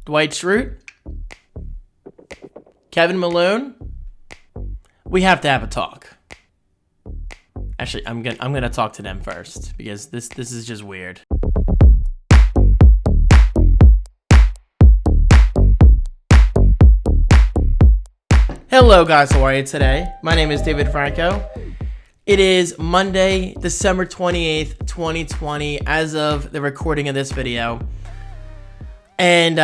Dwight Schrute, Kevin Malone. We have to have a talk. Actually, I'm gonna talk to them first because this is just weird. Hello guys, how are you today? My name is David Franco. It is Monday, December 28th, 2020, as of the recording of this video. And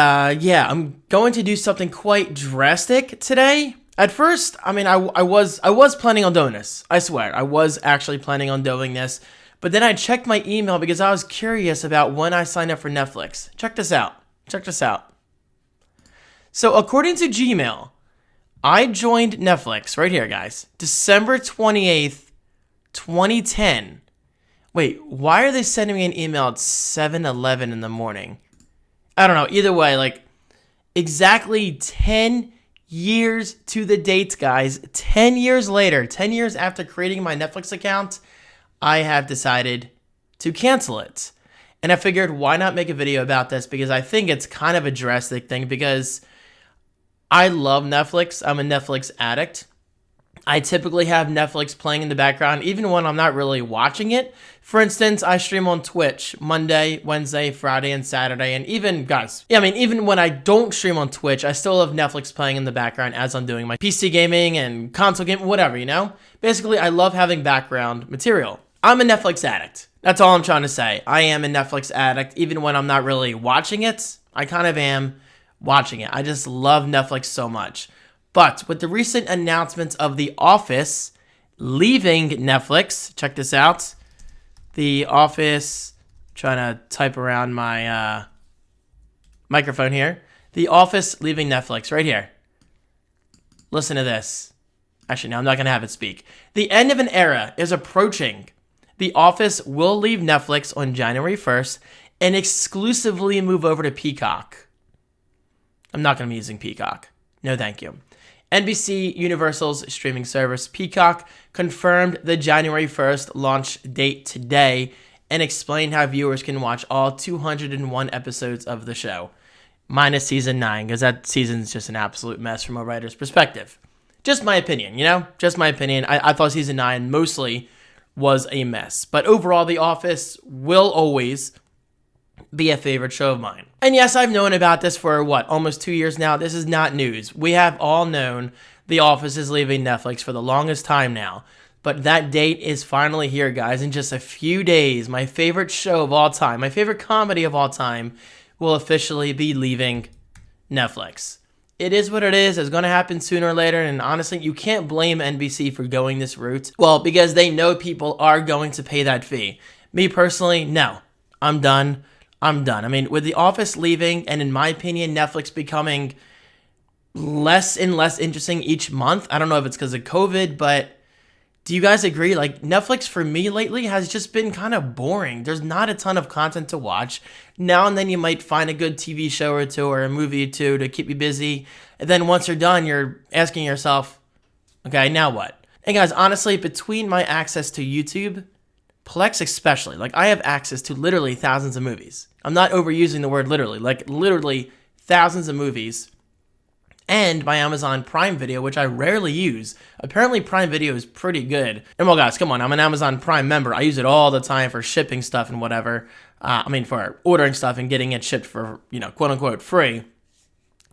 yeah, I'm going to do something quite drastic today. At first, I mean, I was planning on doing this. I swear, I was actually planning on doing this. But then I checked my email because I was curious about when I signed up for Netflix. Check this out. So according to Gmail, I joined Netflix right here, guys. December 28th, 2010. Wait, why are they sending me an email at 7:11 in the morning? I don't know. Either way, like, exactly 10 years to the date, guys. 10 years later, 10 years after creating my Netflix account, I have decided to cancel it. And I figured, why not make a video about this? Because I think it's kind of a drastic thing because I love Netflix. I'm a Netflix addict. I typically have Netflix playing in the background, even when I'm not really watching it. For instance, I stream on Twitch Monday, Wednesday, Friday, and Saturday. And even, guys, even when I don't stream on Twitch, I still have Netflix playing in the background as I'm doing my PC gaming and console gaming, whatever, you know? Basically, I love having background material. I'm a Netflix addict. That's all I'm trying to say. I am a Netflix addict, even when I'm not really watching it. I kind of am watching it. I just love Netflix so much. But with the recent announcements of The Office leaving Netflix, check this out. The Office, trying to type around my microphone here. The Office leaving Netflix, right here. Listen to this. Actually, no, I'm not going to have it speak. The end of an era is approaching. The Office will leave Netflix on January 1st and exclusively move over to Peacock. I'm not going to be using Peacock. No, thank you. NBC Universal's streaming service Peacock confirmed the January 1st launch date today and explained how viewers can watch all 201 episodes of the show, minus season 9, because that season's just an absolute mess from a writer's perspective. Just my opinion, you know? Just my opinion. I thought season 9 mostly was a mess. But overall, The Office will always be a favorite show of mine. And yes, I've known about this for, almost 2 years now. This is not news. We have all known The Office is leaving Netflix for the longest time now. But that date is finally here, guys. In just a few days, my favorite show of all time, my favorite comedy of all time, will officially be leaving Netflix. It is what it is. It's going to happen sooner or later. And honestly, you can't blame NBC for going this route. Well, because they know people are going to pay that fee. Me personally, no. I'm done. I mean, with The Office leaving, and in my opinion, Netflix becoming less and less interesting each month. I don't know if it's because of COVID, but do you guys agree? Like, Netflix for me lately has just been kind of boring. There's not a ton of content to watch. Now and then you might find a good TV show or two or a movie or two to keep you busy. And then once you're done, you're asking yourself, okay, now what? And guys, honestly, between my access to YouTube, Plex especially, like, I have access to literally thousands of movies. I'm not overusing the word literally, like literally thousands of movies. And my Amazon Prime Video, which I rarely use. Apparently Prime Video is pretty good. And well, guys, come on, I'm an Amazon Prime member. I use it all the time for shipping stuff and whatever. For ordering stuff and getting it shipped for, quote unquote free.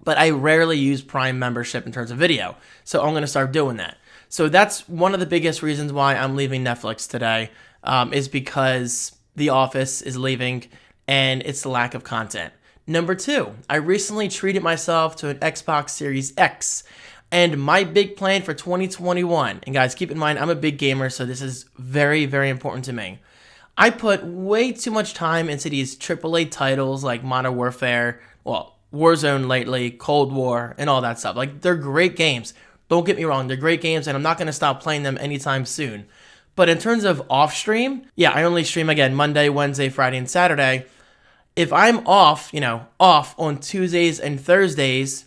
But I rarely use Prime membership in terms of video. So I'm going to start doing that. So that's one of the biggest reasons why I'm leaving Netflix today. Is because The Office is leaving and it's the lack of content. Number 2, I recently treated myself to an Xbox Series X and my big plan for 2021. And guys, keep in mind, I'm a big gamer, so this is very, very important to me. I put way too much time into these AAA titles like Modern Warfare, Warzone lately, Cold War, and all that stuff. Like, they're great games. Don't get me wrong, they're great games, and I'm not going to stop playing them anytime soon. But in terms of off-stream, yeah, I only stream, again, Monday, Wednesday, Friday, and Saturday. If I'm off on Tuesdays and Thursdays,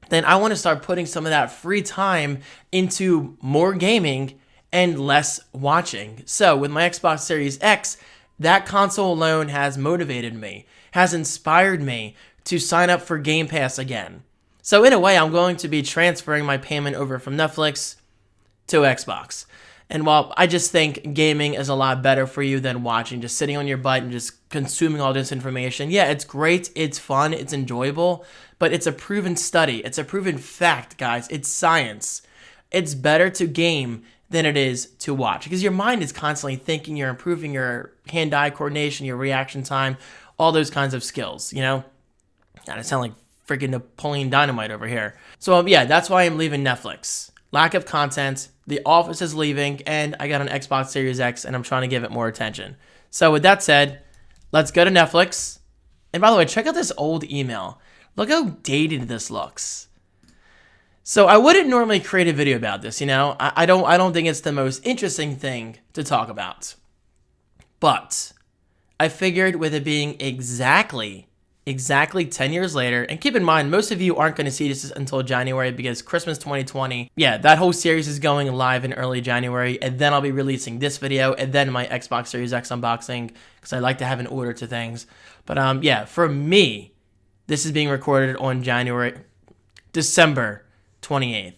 then I want to start putting some of that free time into more gaming and less watching. So with my Xbox Series X, that console alone has motivated me, has inspired me to sign up for Game Pass again. So in a way, I'm going to be transferring my payment over from Netflix to Xbox. And while I just think gaming is a lot better for you than watching, just sitting on your butt and just consuming all this information, yeah, it's great, it's fun, it's enjoyable, but it's a proven study. It's a proven fact, guys. It's science. It's better to game than it is to watch because your mind is constantly thinking, you're improving your hand-eye coordination, your reaction time, all those kinds of skills, you know? God, I sound like freaking Napoleon Dynamite over here. So yeah, that's why I'm leaving Netflix. Lack of content, The Office is leaving, and I got an Xbox Series X, and I'm trying to give it more attention. So with that said, let's go to Netflix. And by the way, check out this old email. Look how dated this looks. So I wouldn't normally create a video about this, you know? I don't think it's the most interesting thing to talk about. But I figured with it being exactly 10 years later, and keep in mind, most of you aren't going to see this until January because Christmas 2020, yeah, that whole series is going live in early January, and then I'll be releasing this video, and then my Xbox Series X unboxing, because I like to have an order to things. But yeah, for me, this is being recorded on December 28th.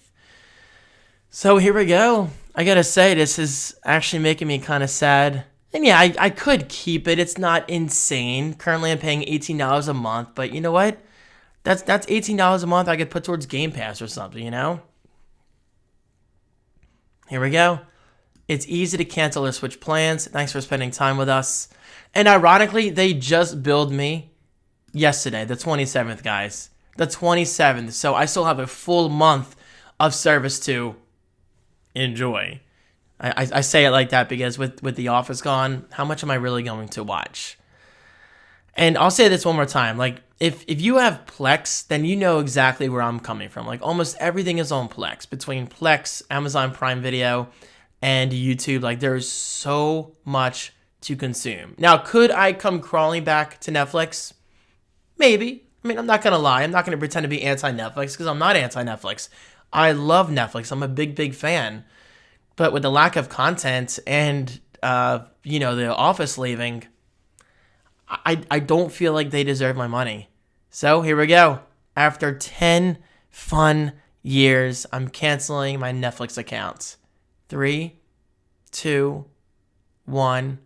So here we go. I gotta say, this is actually making me kind of sad. And yeah, I could keep it. It's not insane. Currently, I'm paying $18 a month. But you know what? That's $18 a month I could put towards Game Pass or something, you know? Here we go. It's easy to cancel or switch plans. Thanks for spending time with us. And ironically, they just billed me yesterday, the 27th, guys. The 27th. So I still have a full month of service to enjoy. I say it like that because with The Office gone, how much am I really going to watch? And I'll say this one more time. Like, if you have Plex, then you know exactly where I'm coming from. Like, almost everything is on Plex. Between Plex, Amazon Prime Video, and YouTube, like, there's so much to consume. Now, could I come crawling back to Netflix? Maybe. I mean, I'm not going to lie. I'm not going to pretend to be anti-Netflix because I'm not anti-Netflix. I love Netflix. I'm a big fan. But with the lack of content and, The Office leaving, I don't feel like they deserve my money. So here we go. After 10 fun years, I'm canceling my Netflix account. 3, 2, 1.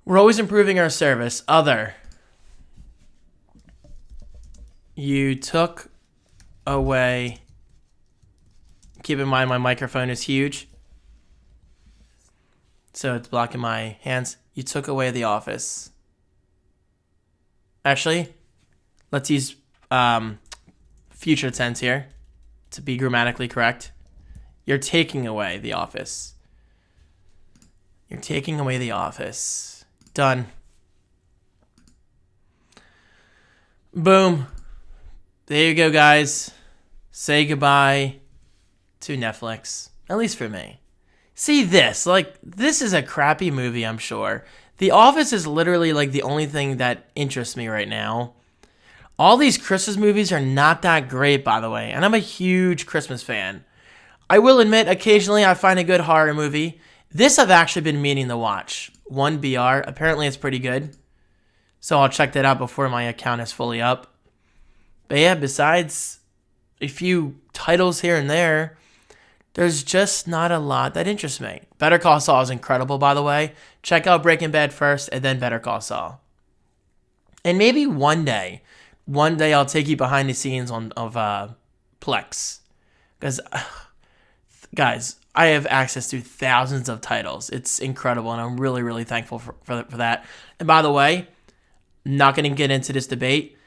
We're always improving our service. Other. You took away. Keep in mind my microphone is huge, so it's blocking my hands. You took away The Office. Actually, let's use future tense here to be grammatically correct. You're taking away The Office. You're taking away The Office. Done. Boom. There you go, guys. Say goodbye to Netflix, at least for me. See this, like, this is a crappy movie, I'm sure. The Office is literally like the only thing that interests me right now. All these Christmas movies are not that great, by the way, and I'm a huge Christmas fan. I will admit, occasionally I find a good horror movie. This I've actually been meaning to watch. 1BR, apparently it's pretty good. So I'll check that out before my account is fully up. But yeah, besides a few titles here and there, there's just not a lot that interests me. Better Call Saul is incredible, by the way. Check out Breaking Bad first, and then Better Call Saul. And maybe one day I'll take you behind the scenes of Plex. Because, guys, I have access to thousands of titles. It's incredible, and I'm really thankful for that. And by the way, I'm not going to get into this debate,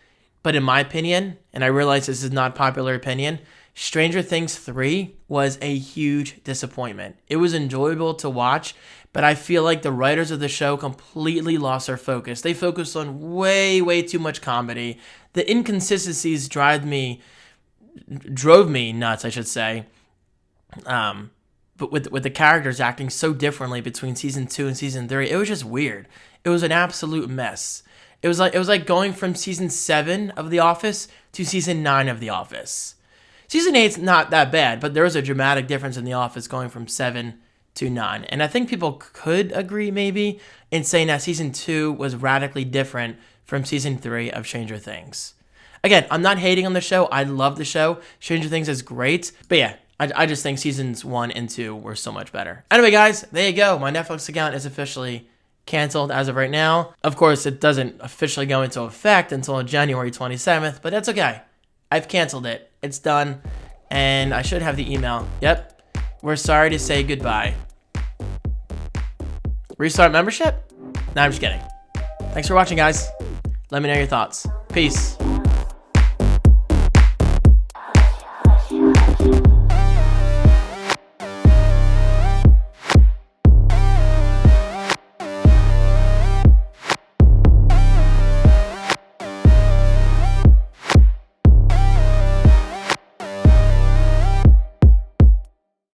but in my opinion, and I realize this is not popular opinion, Stranger Things 3 was a huge disappointment. It was enjoyable to watch, but I feel like the writers of the show completely lost their focus. They focused on way too much comedy. The inconsistencies drove me nuts, I should say. But with the characters acting so differently between season 2 and season 3, it was just weird. It was an absolute mess. It was like going from season 7 of The Office to season 9 of The Office. Season 8's not that bad, but there was a dramatic difference in The Office going from 7 to none. And I think people could agree maybe in saying that season 2 was radically different from season 3 of Stranger Things. Again, I'm not hating on the show. I love the show. Stranger Things is great. But yeah, I just think seasons 1 and 2 were so much better. Anyway, guys, there you go. My Netflix account is officially canceled as of right now. Of course, it doesn't officially go into effect until January 27th, but that's okay. I've canceled it. It's done. And I should have the email. Yep. We're sorry to say goodbye. Restart membership? Nah, I'm just kidding. Thanks for watching, guys. Let me know your thoughts. Peace.